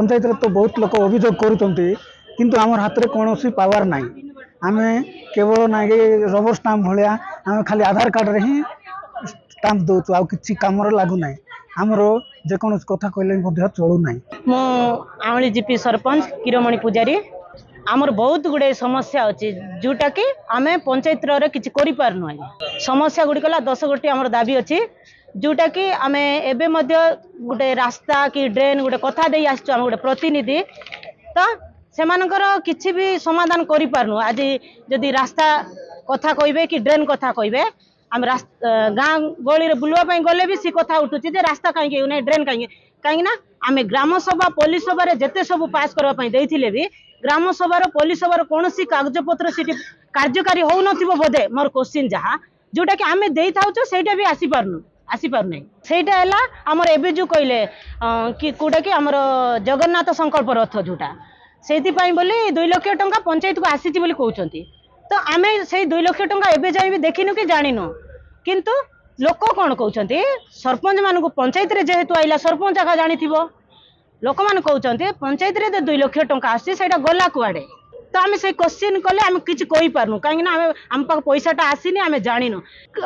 पंचायत तो बहुत लोक अभियोग करूँ आम हाथ में कौन पावर ना आम केवल ना रबर स्टाम्प भाया आम खाली आधार कार्ड रे ही स्टाम्प दौचु आ कि कम लगुना आमर जेकोसी कथा कहले चलूना। मुली जीपी सरपंच किरमणि पूजारी आमर बहुत गुड़े समस्या अच्छी जोटा कि आम पंचायत किसी कर समस्या गुड़ी कला 10 गोटी आमर दाबी अच्छी जोटा कि आम एवं गोटे रास्ता कि ड्रेन गोटे कथा दे आसचु आम गोटे प्रतिनिधि तो सेमानकर किसी भी समाधान करि पारनु। आज जदि रास्ता कथा कहे कि ड्रेन कथा कहे आम गाँ गली बुलवाई गले भी सी कथा उठुची रास्ता कहीं ना ड्रेन कहीं कहीं आम ग्राम सभा पुलिस सभा जिते सब पास करने भी ग्राम सभार पुलिस सभार कौन कागजपत्र सीट कार्यकारी हो बोधे मोर क्वेश्चन जहाँ जोटा कि आम दे था भी आसीपारना सेटा है आमर एवं जो कहले कि कौटा कि आमर जगन्नाथ संकल्प रथ जोटा से बोली 2 लाख टंका पंचायत को आसी कहते तो आम से 2 लाख टंका एवं जाए भी देखिनु कि जानिनु किंतु लोक कौन कहते सरपंच मान पंचायत रे जेहेतु आइला सरपंच आगा जानी लोक मान कहते पंचायत रे 2 लाख टंका आसी से गला कुआडे तो आम से क्वेश्चन कले आम किसी कही पारनु कहीं आम पाक पैसाटा आसीनी आम जानिनु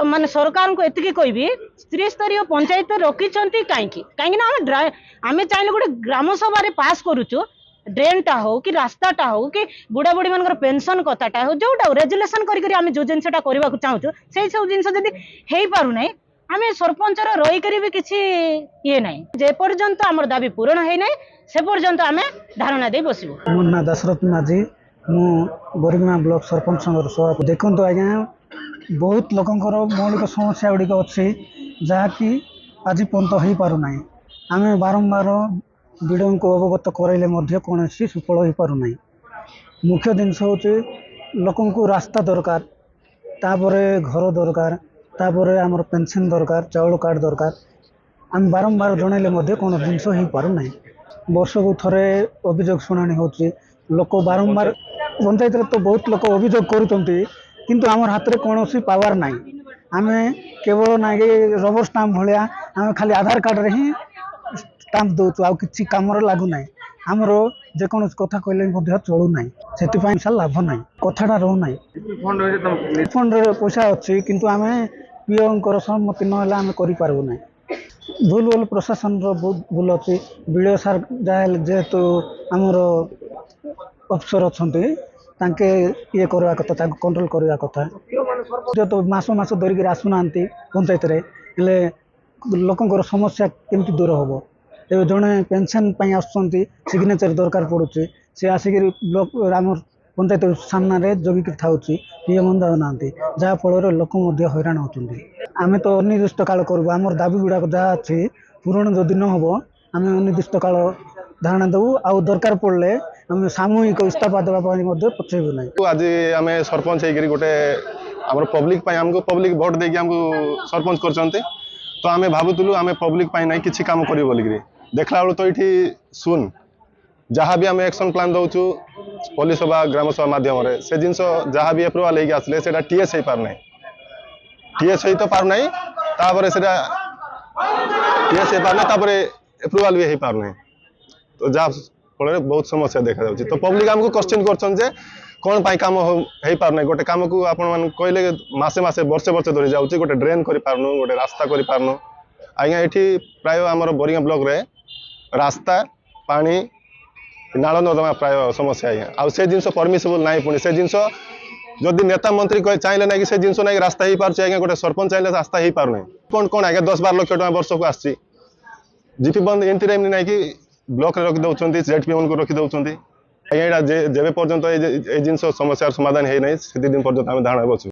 माने सरकार को एतिकी कहबी त्रिस्तरीय पंचायत रखिछंती कहीं आम चाहे गोटे ग्राम सभा पास करूचु ड्रेनटा हो कि रास्ताटा हो कि बुढ़ा बुढ़ी मान पेंशन कथाटा हो जोटा रेजुलेसन करें जो जिनसा करने चाहूँ से सब जिन हो पारना आम सरपंच रहीकि भी किसी ये ना जेपर्यंत आम दाबी पूरण होना से पर्यंत आम धारणा दे बसबू। मो ना दशरथ माझी मु बोरिगमा ब्लॉक सरपंच सभा देखु आज्ञा बहुत लोकंर मौलिक समस्या गुड़िक अच्छी जहाँकि आज पर्यंत हो पारना आम बारंबार विडो को अवगत कराइले कौन सुफल हो पारना। मुख्य जिनस हूँ लोक रास्ता दरकार तापर घर दरकार तापर आमर पेंशन दरकार चाउल कार्ड दरकार आम बारंबार जनइले कौन जिनस हो पारना। वर्ष को थरे अभियोग शुणाणी हो लोक बारंबार पंचायत तो बहुत लोक अभियोग करूँ आम हाथ में कौन पावर ना आम केवल ना रबर स्टाम्प भाया आम खाली आधार कार्ड रे ही स्टाम्प दौचु आ कि कम लगुना आमर जेकोसी कथा कहले चलूना से लाभ ना कथाटा रोना फंड पैसा अच्छी किंतु आम पीओंकर सहमति ना आम करें भूल भूल प्रशासन बहुत भूल अच्छी विडो सार जेहेतु आमर अफसर अच्छा तांके ये करवा कथा कंट्रोल करवा कथा तो मास मास धरिक आसुना पंचायत रे लोकंर समस्या केमती दूर हम ए जड़े पेंशन सिग्नेचर दरकार पड़ुचे सी आसिक ब्लॉक आम पंचायत सामने जगिक था पीए मन जाऊना जहाँफल लोक हैरान होती आम तो अनिर्दिष्ट काल करूँ आमर दाबी गुड़ाक जहाँ अच्छी पूरण जदि न हम आम अनिर्दिष्ट काल धारणा देवु आ दरकार पड़े आम सामूहिक इस्तीफा देवाई पछेबू ना। आज आम सरपंच गोटे आम पब्लिक आमको पब्लिक भोट देकी आमको सरपंच कर तो आम भावुलु आम पब्लिक ना किसी कम कर बोलिकी देखला बेलू तो ये सुन जहाँ भी आम एक्शन प्लान दौचु पुलिस सभा ग्राम सभा माध्यम से जिन जहाँ भी एप्रुवाल होगी आसले से टीएस हो पारना टीएस हो तो पारना टीएस हो पारना एप्रुवाल भी हो पारना तो जहाँ फल बहुत समस्या देखा जाऊँगी तो पब्लिक आमको क्वेश्चन कर कौन पाई काम हो पारना गोटे कम को आपण कहले मसे मसे वर्षे वर्षे धरी जाऊँगी गोटे ड्रेन कर पारनु गोटे रास्ता कर पारनु आज्ञा ये प्राय आमर बोरिंगा ब्लॉक रे रास्ता पानी नाल नर्दमा प्राय समस्या आज्ञा आउ से जिन परमिसेबल ना पुणी से जिन जदि नेता मंत्री चाहिए ना कि से जिन ना रास्ता हो पार्छ आज्ञा गोटे सरपंच चाहिए रास्ता हो पारना कौन कौन आज्ञा 10-12 लाख टका वर्ष को आसी जीपी बंद एमती ना कि ब्लॉक रखी दौरान जेडपी को रखी दौरान आज्ञा जेबे पर्यंत जिन समस्या समाधान है ना से दिन पर्यंत आम धारणा बसु।